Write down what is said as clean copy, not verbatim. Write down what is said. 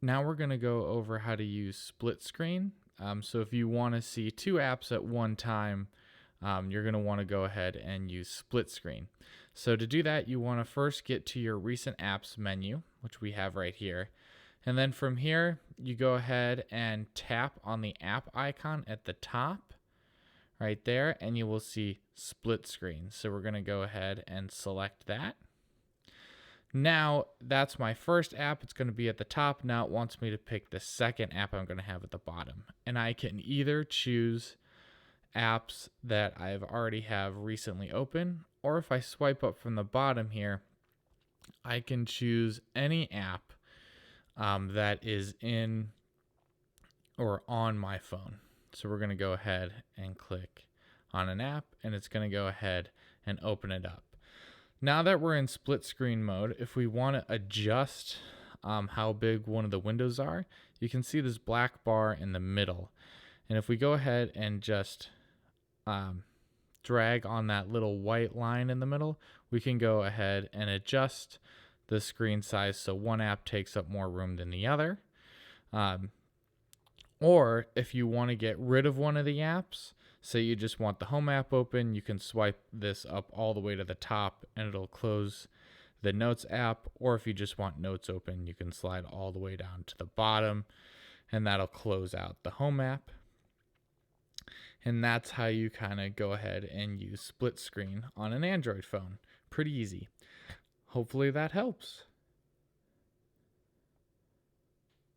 Now we're going to go over how to use split screen. So if you want to see two apps at one time, you're going to want to go ahead and use split screen. So to do that, you want to first get to your recent apps menu, which we have right here. And then from here, you go ahead and tap on the app icon at the top right there, and you will see split screen. So we're going to go ahead and select that. Now that's my first app. It's going to be at the top. Now it wants me to pick the second app I'm going to have at the bottom. And I can either choose apps that I've already have recently open, or if I swipe up from the bottom here, I can choose any app that is in or on my phone. So we're going to go ahead and click on an app, and it's going to go ahead and open it up. Now that we're in split screen mode, if we want to adjust how big one of the windows are, you can see this black bar in the middle. And if we go ahead and just drag on that little white line in the middle, we can go ahead and adjust the screen size so one app takes up more room than the other. Or if you want to get rid of one of the apps, say you just want the home app open, you can swipe this up all the way to the top and it'll close the notes app. Or if you just want notes open, you can slide all the way down to the bottom and that'll close out the home app. And that's how you kind of go ahead and use split screen on an Android phone. Pretty easy. Hopefully that helps.